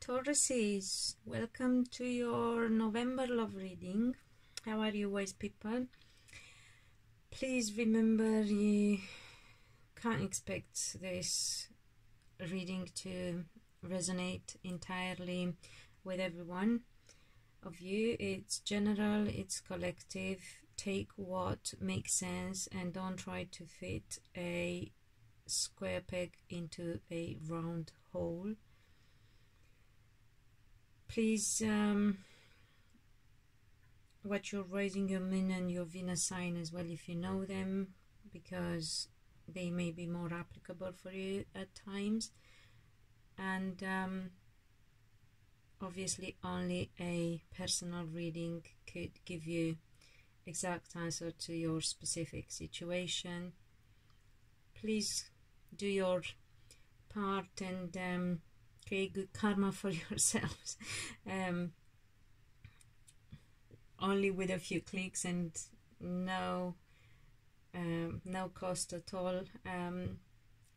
Tauruses, welcome to your November love reading. How are you, wise people? Please remember, you can't expect this reading to resonate entirely with everyone of you. It's general, it's collective. Take what makes sense and don't try to fit a square peg into a round hole. Please watch your rising, your moon and your Venus sign as well if you know them, because they may be more applicable for you at times. And obviously only a personal reading could give you exact answer to your specific situation. Please do your part and create good karma for yourselves, only with a few clicks and no cost at all.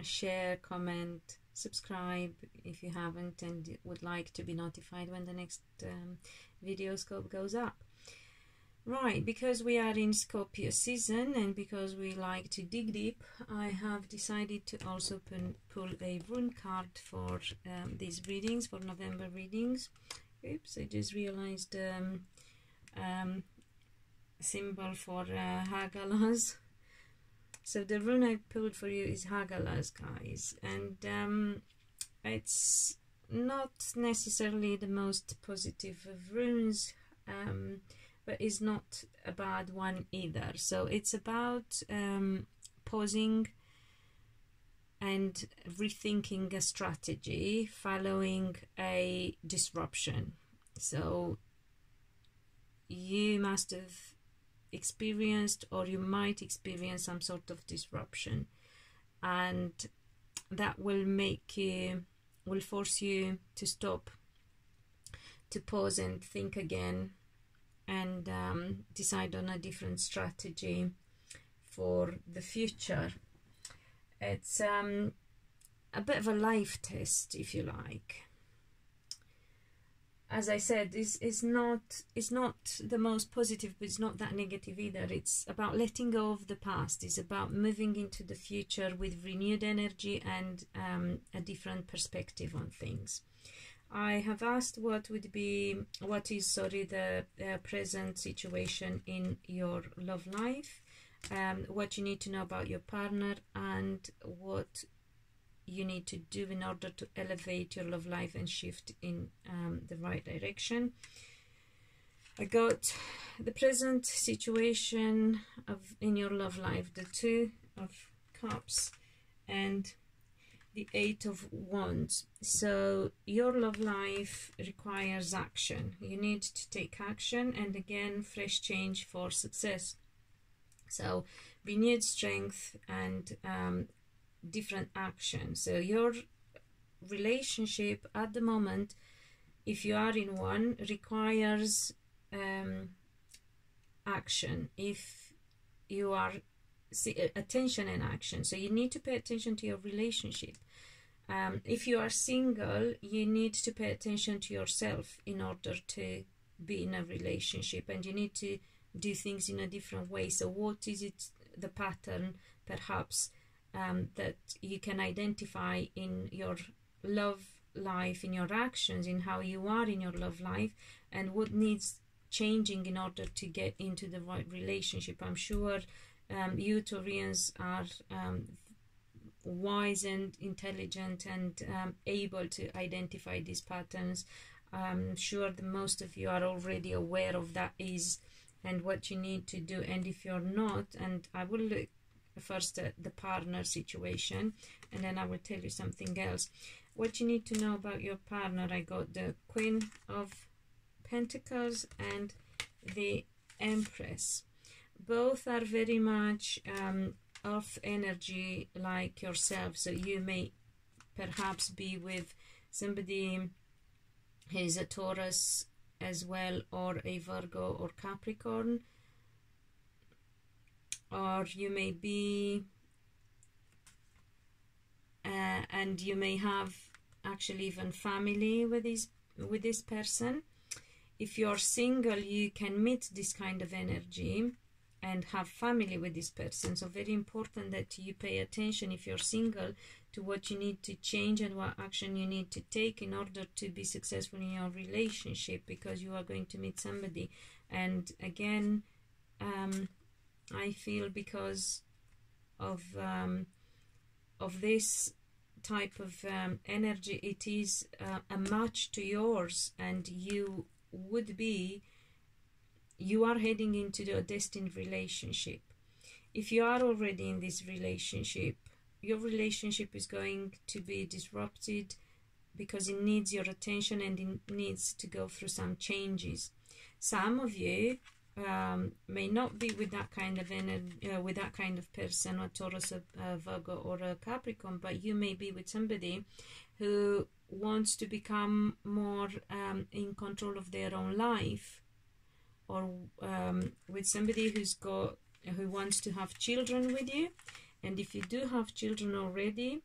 Share, comment, subscribe if you haven't and would like to be notified when the next video scope goes up. Right, because we are in Scorpio season and because we like to dig deep, I have decided to also pull a rune card for these readings, for November readings. Oops, I just realized symbol for Hagalas. So the rune I pulled for you is Hagalas, guys, and it's not necessarily the most positive of runes, but it's not a bad one either. So it's about pausing and rethinking a strategy following a disruption. So you must have experienced, or you might experience, some sort of disruption, and that will force you to stop, to pause and think again, and decide on a different strategy for the future. It's a bit of a life test, if you like. As I said, it's not the most positive, but it's not that negative either. It's about letting go of the past. It's about moving into the future with renewed energy and a different perspective on things. I have asked what is the present situation in your love life, what you need to know about your partner, and what you need to do in order to elevate your love life and shift in the right direction. I got the present situation in your love life, the Two of Cups and the Eight of Wands. So your love life requires action. You need to take action, and again, fresh change for success. So renewed strength and different action. So your relationship at the moment, if you are in one, requires action. If you are attention and action, so you need to pay attention to your relationship. If you are single, you need to pay attention to yourself in order to be in a relationship, and you need to do things in a different way. So what is it, the pattern perhaps that you can identify in your love life, in your actions, in how you are in your love life, and what needs changing in order to get into the right relationship? I'm sure you Taurians are wise and intelligent and able to identify these patterns. I'm sure that most of you are already aware of that is and what you need to do. And if you're not, and I will look first at the partner situation and then I will tell you something else. What you need to know about your partner, I got the Queen of Pentacles and the Empress. Both are very much of energy like yourself. So you may perhaps be with somebody who is a Taurus as well, or a Virgo or Capricorn, or you may be and you may have actually even family with these with this person. If you're single, you can meet this kind of energy and have family with this person. So very important that you pay attention, if you're single, to what you need to change and what action you need to take in order to be successful in your relationship, because you are going to meet somebody. And again, I feel because of this type of energy, it is a match to yours, and you are heading into a destined relationship. If you are already in this relationship, your relationship is going to be disrupted because it needs your attention and it needs to go through some changes. Some of you may not be with that kind of with that kind of person, or Taurus, Virgo, or a Capricorn, but you may be with somebody who wants to become more in control of their own life, or with somebody who wants to have children with you. And if you do have children already,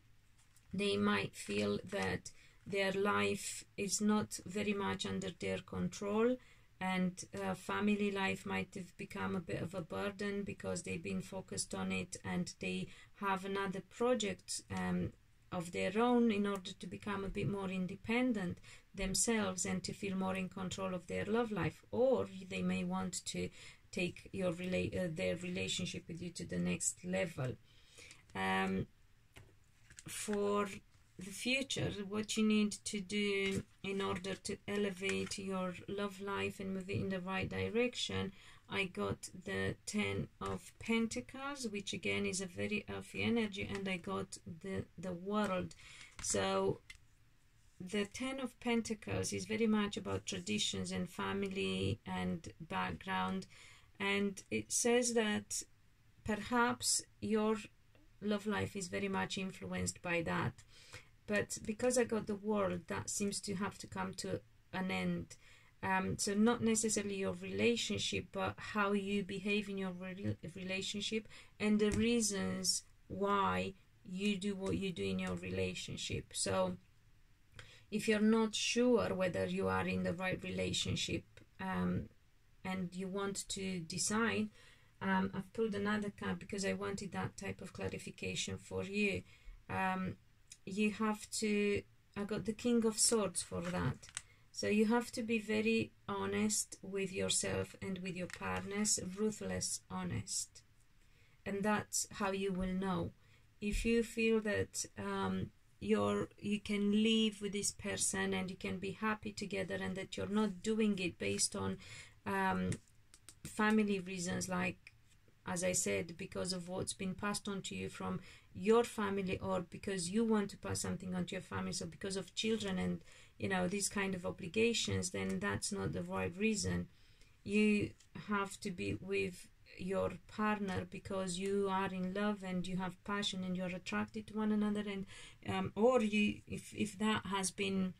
they might feel that their life is not very much under their control, and family life might have become a bit of a burden because they've been focused on it, and they have another project of their own in order to become a bit more independent themselves and to feel more in control of their love life. Or they may want to take their relationship with you to the next level. For the future, what you need to do in order to elevate your love life and move it in the right direction, I got the 10 of Pentacles, which again is a very earthy energy, and I got the World. So the 10 of Pentacles is very much about traditions and family and background, and it says that perhaps your love life is very much influenced by that. But because I got the World, that seems to have to come to an end. So not necessarily your relationship, but how you behave in your relationship and the reasons why you do what you do in your relationship. So if you're not sure whether you are in the right relationship and you want to decide, I've pulled another card because I wanted that type of clarification for you. You have to, I got the King of Swords for that. So you have to be very honest with yourself and with your partners, ruthless honest. And that's how you will know. If you feel that you can live with this person and you can be happy together, and that you're not doing it based on family reasons, like, as I said, because of what's been passed on to you from your family, or because you want to pass something on to your family, so because of children and, you know, these kind of obligations, then that's not the right reason. You have to be with your partner because you are in love and you have passion and you're attracted to one another, and or you, if that has been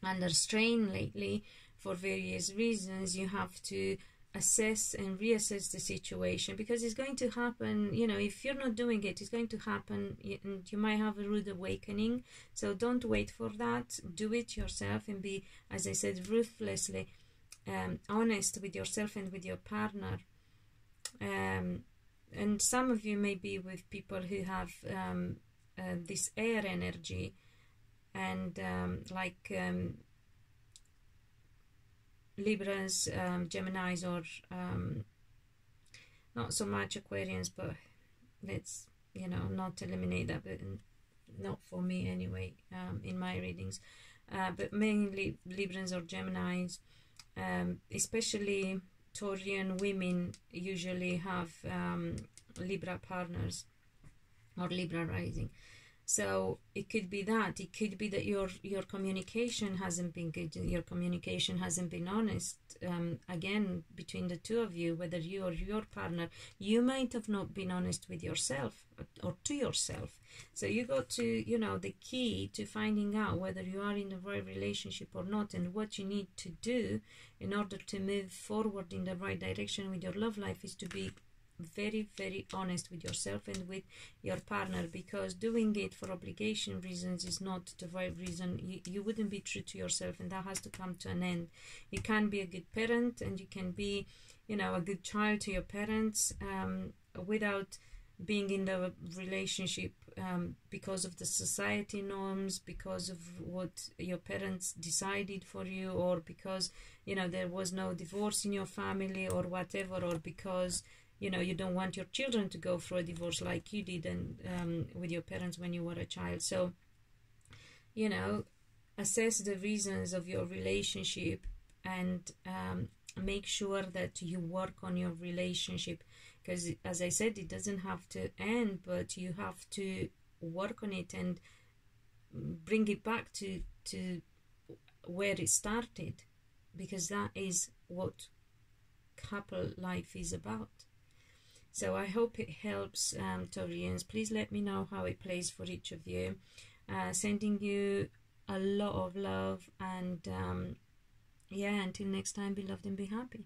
under strain lately for various reasons, you have to assess and reassess the situation, because it's going to happen. You know, if you're not doing it, it's going to happen, and you might have a rude awakening. So don't wait for that. Do it yourself and be, as I said, ruthlessly honest with yourself and with your partner. And some of you may be with people who have this air energy, and Libras, Geminis, or not so much Aquarians, but let's, you know, not eliminate that, but not for me anyway, in my readings, but mainly Librans or Geminis, especially Taurian women usually have Libra partners or Libra rising. So it could be that. It could be that your communication hasn't been good. Your communication hasn't been honest. Again, between the two of you, whether you or your partner, you might have not been honest with yourself or to yourself. So you got to, you know, the key to finding out whether you are in the right relationship or not, and what you need to do in order to move forward in the right direction with your love life, is to be very, very honest with yourself and with your partner, because doing it for obligation reasons is not the right reason. You wouldn't be true to yourself, and that has to come to an end. You can be a good parent, and you can be, you know, a good child to your parents without being in the relationship because of the society norms, because of what your parents decided for you, or because, you know, there was no divorce in your family or whatever, or because, you know, you don't want your children to go through a divorce like you did and with your parents when you were a child. So, you know, assess the reasons of your relationship and make sure that you work on your relationship, because as I said, it doesn't have to end, but you have to work on it and bring it back to where it started, because that is what couple life is about. So I hope it helps, Taurians. Please let me know how it plays for each of you. Sending you a lot of love, and yeah, until next time, be loved and be happy.